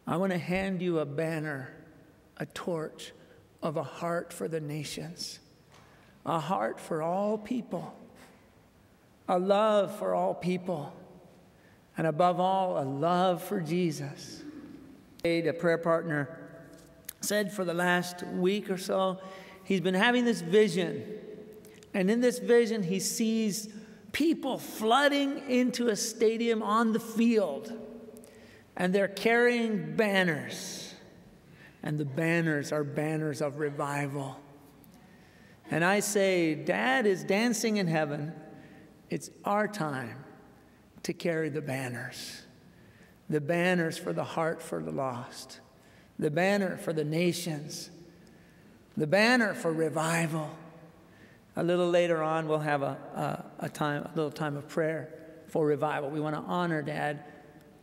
I want to hand you a banner, a torch of a heart for the nations, a heart for all people, a love for all people, and above all, a love for Jesus. A prayer partner said for the last week or so, he's been having this vision. And in this vision, he sees people flooding into a stadium on the field. And they're carrying banners. And the banners are banners of revival. And I say, Dad is dancing in heaven. It's our time to carry the banners. The banners for the heart for the lost. The banner for the nations. The banner for revival. A little later on, we'll have a little time of prayer for revival. We want to honor Dad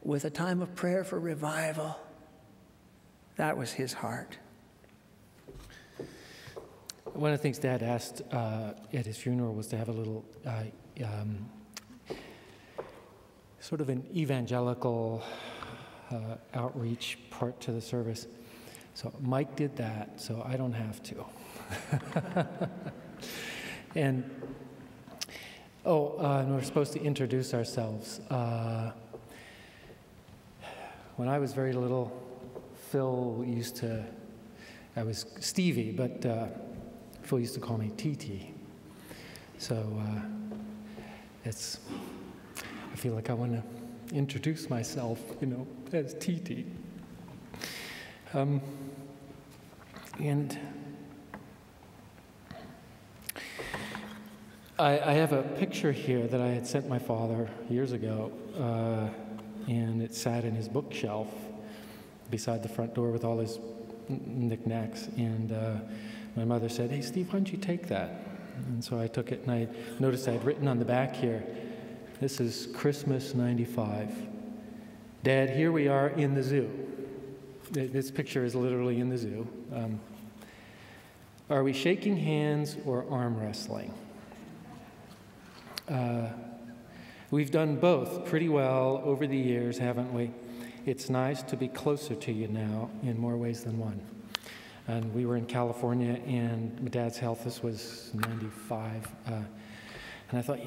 with a time of prayer for revival. That was his heart. One of the things Dad asked at his funeral was to have a little sort of an evangelical outreach part to the service. So Mike did that, so I don't have to. And we're supposed to introduce ourselves. When I was very little, Phil I was Stevie, but Phil used to call me TT. So I feel like I want to introduce myself, as TT. And I have a picture here that I had sent my father years ago, and it sat in his bookshelf beside the front door with all his knickknacks. And my mother said, "Hey, Steve, why don't you take that?" And so I took it, and I noticed I had written on the back here, "This is Christmas '95. Dad, here we are in the zoo." This picture is literally in the zoo. Are we shaking hands or arm wrestling? We've done both pretty well over the years, haven't we? It's nice to be closer to you now in more ways than one. And we were in California, and my dad's health, this was 95. And I thought,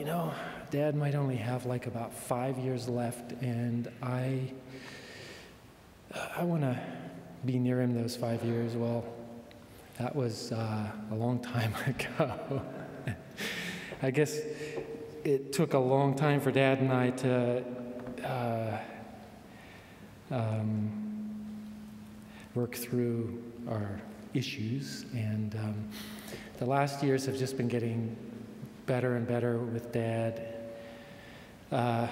Dad might only have like about 5 years left, and I want to be near him those 5 years. Well, that was a long time ago. I guess it took a long time for Dad and I to work through our issues, and the last years have just been getting better and better with Dad. My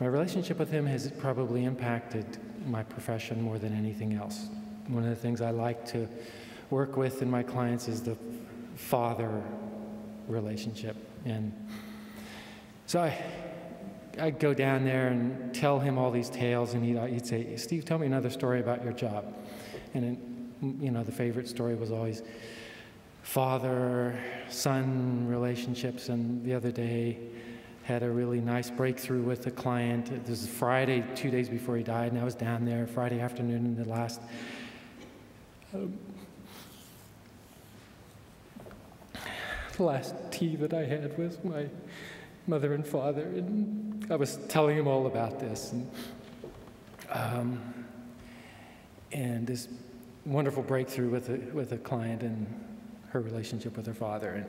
relationship with him has probably impacted my profession more than anything else. One of the things I like to work with in my clients is the father relationship. And so I'd go down there and tell him all these tales, and he'd say, "Steve, tell me another story about your job." And the favorite story was always father-son relationships. And the other day, had a really nice breakthrough with a client. It was Friday, 2 days before he died, and I was down there Friday afternoon, and the last tea that I had was my mother and father, and I was telling him all about this, and this wonderful breakthrough with a client and her relationship with her father. And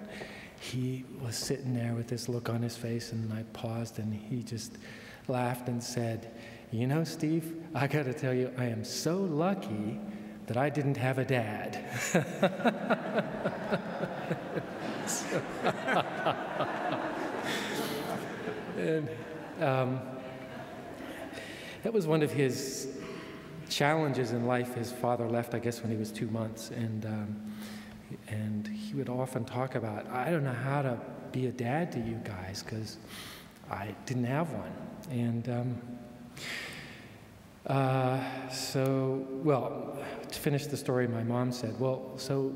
he was sitting there with this look on his face, and I paused, and he just laughed and said, "Steve, I got to tell you, I am so lucky that I didn't have a dad." And that was one of his challenges in life. His father left, I guess, when he was 2 months, and he would often talk about, "I don't know how to be a dad to you guys because I didn't have one." And to finish the story, my mom said, "Well, so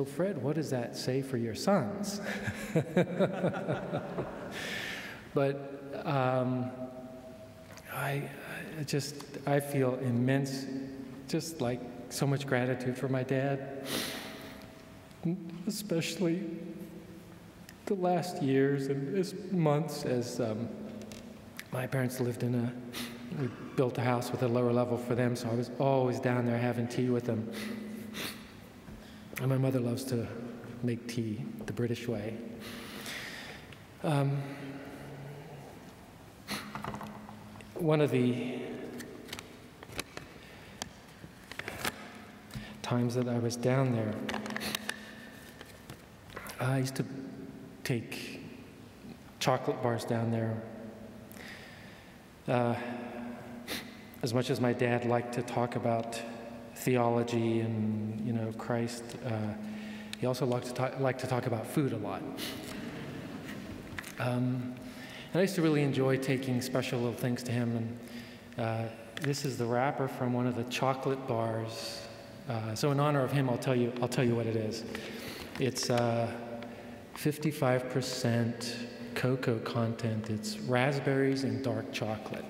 Fred, what does that say for your sons?" But I feel immense, just like so much gratitude for my dad, especially the last years and months as my parents lived we built a house with a lower level for them, so I was always down there having tea with them. And my mother loves to make tea the British way. One of the times that I was down there, I used to take chocolate bars down there. As much as my dad liked to talk about theology and Christ, he also liked to talk about food a lot. And I used to really enjoy taking special little things to him. And this is the wrapper from one of the chocolate bars. So in honor of him, I'll tell you what it is. It's 55% cocoa content. It's raspberries and dark chocolate.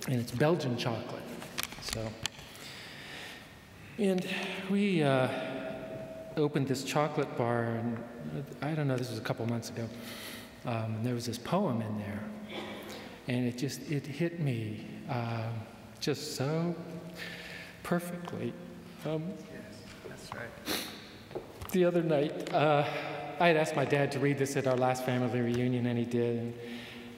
And it's Belgian chocolate. And we opened this chocolate bar, and I don't know, this was a couple months ago. There was this poem in there, and it hit me just so perfectly. Yes, that's right. The other night, I had asked my dad to read this at our last family reunion, and he did.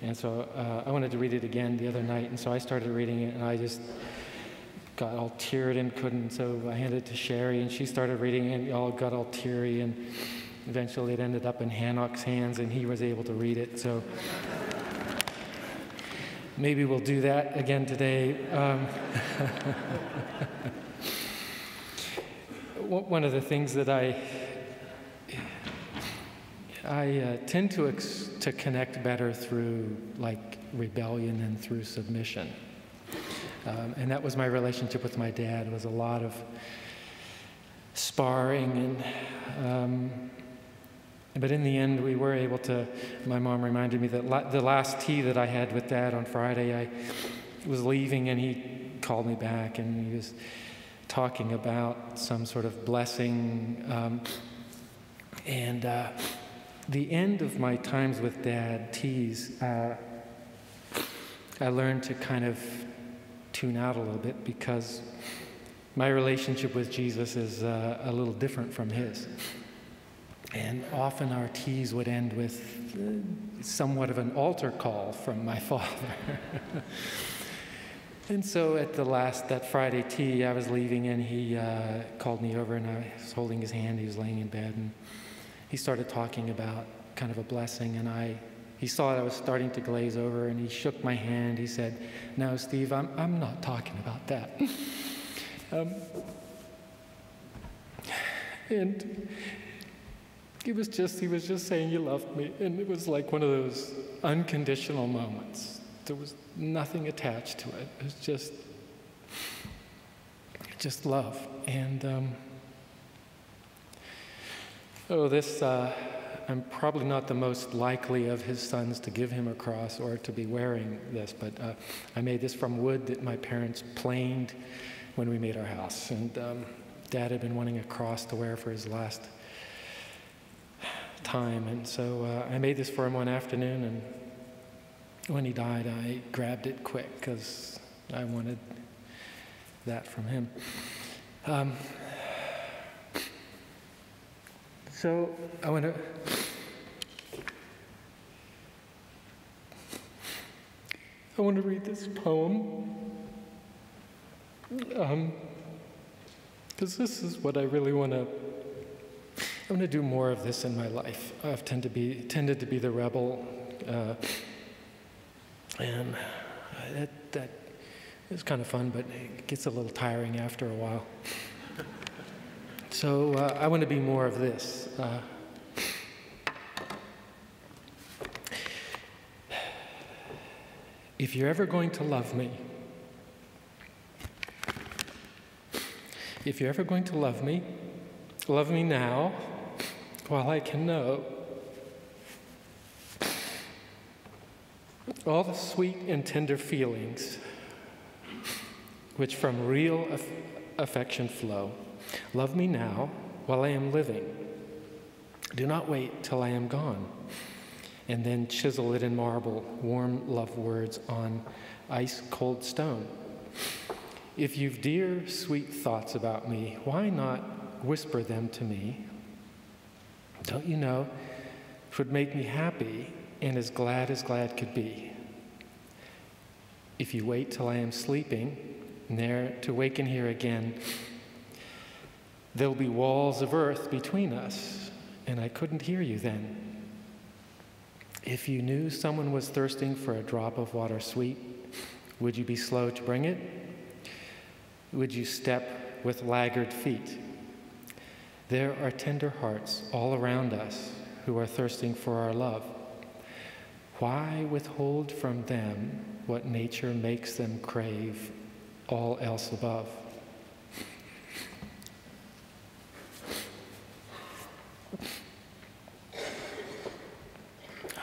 And so I wanted to read it again the other night, and so I started reading it, and I just got all teared and couldn't, so I handed it to Sherry, and she started reading it, and all got all teary, and eventually it ended up in Hanok's hands, and he was able to read it, so maybe we'll do that again today. One of the things that I tend to connect better through like rebellion and through submission. And that was my relationship with my dad. It was a lot of sparring, but in the end we were able to, my mom reminded me that the last tea that I had with Dad on Friday, I was leaving and he called me back and he was talking about some sort of blessing. The end of my times with Dad, teas, I learned to kind of tune out a little bit because my relationship with Jesus is a little different from his. And often our teas would end with somewhat of an altar call from my father. And so at that Friday tea, I was leaving and he called me over and I was holding his hand. He was laying in bed and he started talking about kind of a blessing, and he saw that I was starting to glaze over, and he shook my hand. He said, "No, Steve, I'm not talking about that." And he was just saying he loved me, and it was like one of those unconditional moments. There was nothing attached to it. It was just love. And I'm probably not the most likely of his sons to give him a cross or to be wearing this, but I made this from wood that my parents planed when we made our house. And Dad had been wanting a cross to wear for his last time, and so I made this for him one afternoon, and when he died, I grabbed it quick because I wanted that from him. So I want to read this poem because this is what I really want to. I want to do more of this in my life. I've tended to be the rebel, and that is kind of fun, but it gets a little tiring after a while. So I want to be more of this. If you're ever going to love me, love me now while I can know. all the sweet and tender feelings which from real affection flow. Love me now while I am living. Do not wait till I am gone. And then chisel it in marble, warm love words on ice-cold stone. If you've dear, sweet thoughts about me, why not whisper them to me? Don't you know, 'twould make me happy and as glad could be. If you wait till I am sleeping, ne'er to waken here again, there'll be walls of earth between us, and I couldn't hear you then. If you knew someone was thirsting for a drop of water sweet, would you be slow to bring it? Would you step with laggard feet? There are tender hearts all around us who are thirsting for our love. Why withhold from them what nature makes them crave, all else above?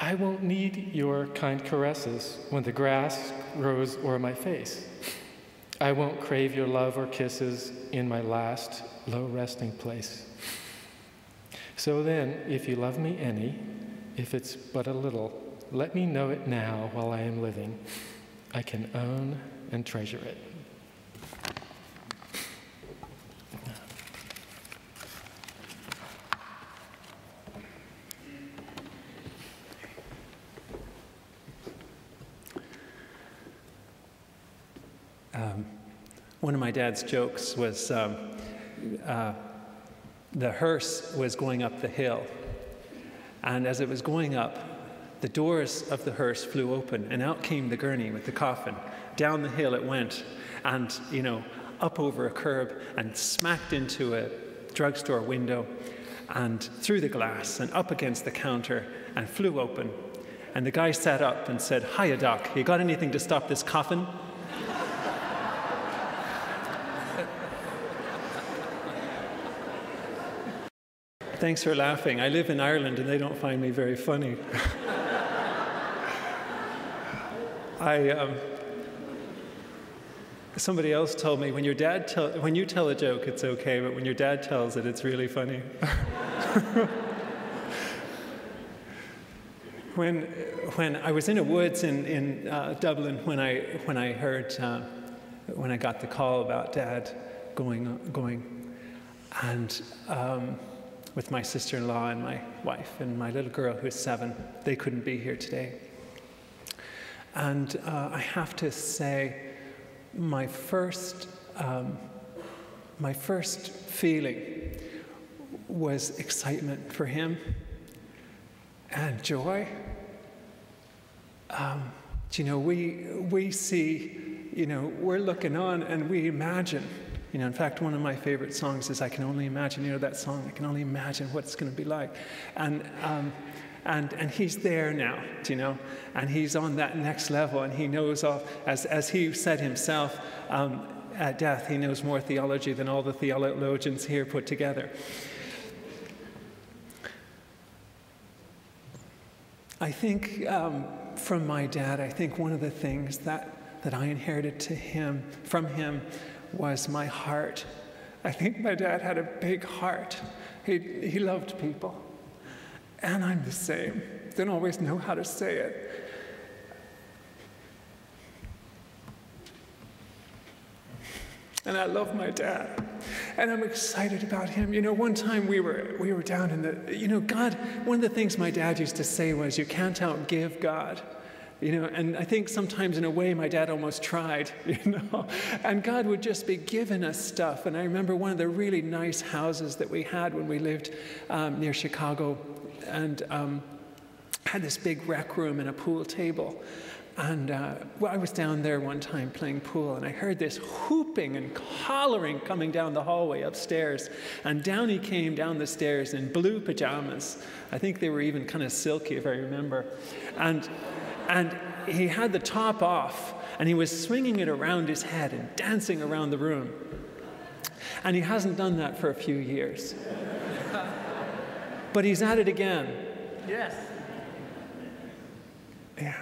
I won't need your kind caresses when the grass grows o'er my face. I won't crave your love or kisses in my last low resting place. So then, if you love me any, if it's but a little, let me know it now while I am living. I can own and treasure it. One of my dad's jokes was the hearse was going up the hill, and as it was going up, the doors of the hearse flew open, and out came the gurney with the coffin. Down the hill it went, and up over a curb, and smacked into a drugstore window, and through the glass, and up against the counter, and flew open. And the guy sat up and said, "Hiya, Doc, you got anything to stop this coffin?" Thanks for laughing. I live in Ireland and they don't find me very funny. Somebody else told me, when you tell a joke, it's okay, but when your dad tells it, it's really funny. When I was in the woods in Dublin, when I got the call about Dad going, and with my sister-in-law and my wife and my little girl who's 7. They couldn't be here today. And I have to say, my first feeling was excitement for him and joy. We see, we're looking on and we imagine. In fact, one of my favorite songs is "I Can Only Imagine." That song, I can only imagine what it's going to be like. And he's there now, and he's on that next level, and he knows, as he said himself, at death, he knows more theology than all the theologians here put together. I think from my dad, I think one of the things that I inherited from him was my heart. I think my dad had a big heart. He loved people. And I'm the same. Don't always know how to say it. And I love my dad. And I'm excited about him. One time we were down in the, God, one of the things my dad used to say was, you can't outgive God. And I think sometimes in a way my dad almost tried, and God would just be giving us stuff. And I remember one of the really nice houses that we had when we lived near Chicago, and had this big rec room and a pool table. And I was down there one time playing pool, and I heard this whooping and hollering coming down the hallway upstairs. And down he came down the stairs in blue pajamas. I think they were even kind of silky, if I remember. And he had the top off, and he was swinging it around his head and dancing around the room. And he hasn't done that for a few years. But he's at it again. Yes. Yeah.